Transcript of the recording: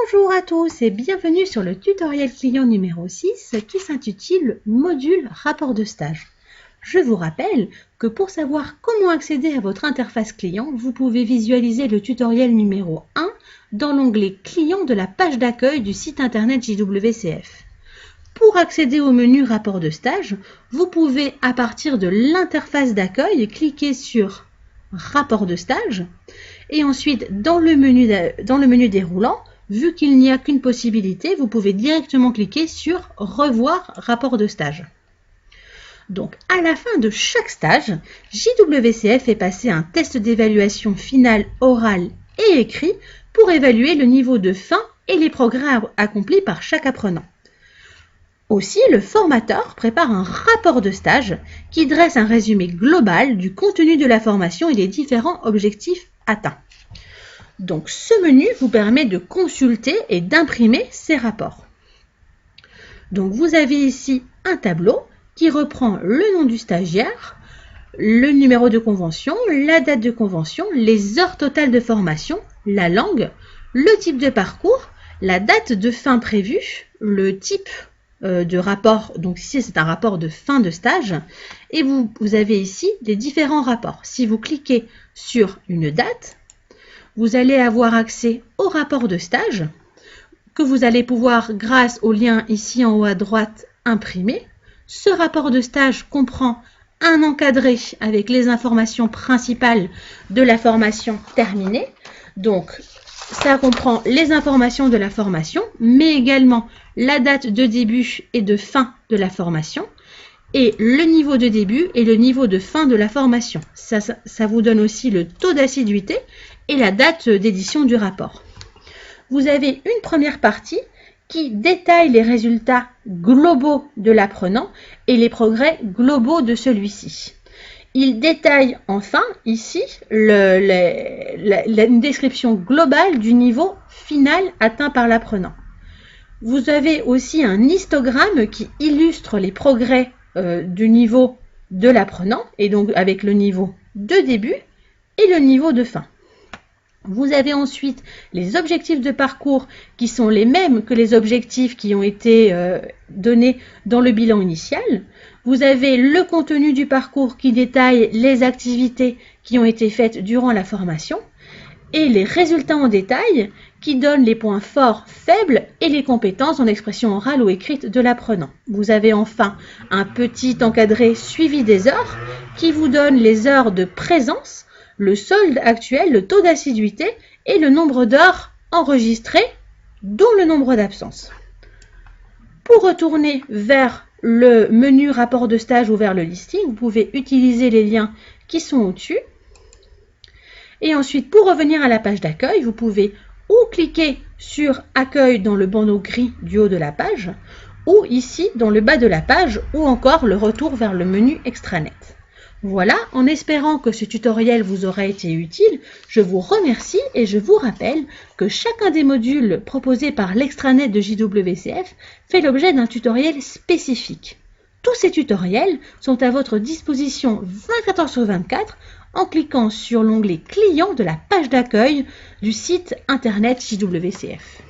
Bonjour à tous et bienvenue sur le tutoriel client numéro 6 qui s'intitule Module rapport de stage. Je vous rappelle que pour savoir comment accéder à votre interface client, vous pouvez visualiser le tutoriel numéro 1 dans l'onglet client de la page d'accueil du site internet JWCF. Pour accéder au menu rapport de stage, vous pouvez à partir de l'interface d'accueil cliquer sur rapport de stage et ensuite dans le menu déroulant, vu qu'il n'y a qu'une possibilité, vous pouvez directement cliquer sur revoir rapport de stage. Donc à la fin de chaque stage, JWCF fait passer un test d'évaluation finale oral et écrit pour évaluer le niveau de fin et les progrès accomplis par chaque apprenant. Aussi, le formateur prépare un rapport de stage qui dresse un résumé global du contenu de la formation et des différents objectifs atteints. Donc, ce menu vous permet de consulter et d'imprimer ces rapports. Donc, vous avez ici un tableau qui reprend le nom du stagiaire, le numéro de convention, la date de convention, les heures totales de formation, la langue, le type de parcours, la date de fin prévue, le type de rapport, donc ici c'est un rapport de fin de stage, et vous avez ici les différents rapports. Si vous cliquez sur une date, vous allez avoir accès au rapport de stage que vous allez pouvoir, grâce au lien ici en haut à droite, imprimer. Ce rapport de stage comprend un encadré avec les informations principales de la formation terminée. Donc, ça comprend les informations de la formation, mais également la date de début et de fin de la formation, et le niveau de début et le niveau de fin de la formation. Ça vous donne aussi le taux d'assiduité et la date d'édition du rapport. Vous avez une première partie qui détaille les résultats globaux de l'apprenant et les progrès globaux de celui-ci. Il détaille enfin ici une description globale du niveau final atteint par l'apprenant. Vous avez aussi un histogramme qui illustre les progrès du niveau de l'apprenant, et donc avec le niveau de début et le niveau de fin. Vous avez ensuite les objectifs de parcours qui sont les mêmes que les objectifs qui ont été donnés dans le bilan initial. Vous avez le contenu du parcours qui détaille les activités qui ont été faites durant la formation et les résultats en détail qui donnent les points forts, faibles et les compétences en expression orale ou écrite de l'apprenant. Vous avez enfin un petit encadré suivi des heures qui vous donne les heures de présence, le solde actuel, le taux d'assiduité et le nombre d'heures enregistrées, dont le nombre d'absences. Pour retourner vers le menu rapport de stage ou vers le listing, vous pouvez utiliser les liens qui sont au-dessus. Et ensuite, pour revenir à la page d'accueil, vous pouvez ou cliquer sur accueil dans le bandeau gris du haut de la page, ou ici dans le bas de la page, ou encore le retour vers le menu extranet. Voilà, en espérant que ce tutoriel vous aura été utile, je vous remercie et je vous rappelle que chacun des modules proposés par l'extranet de JWCF fait l'objet d'un tutoriel spécifique. Tous ces tutoriels sont à votre disposition 24h/24 en cliquant sur l'onglet client de la page d'accueil du site internet JWCF.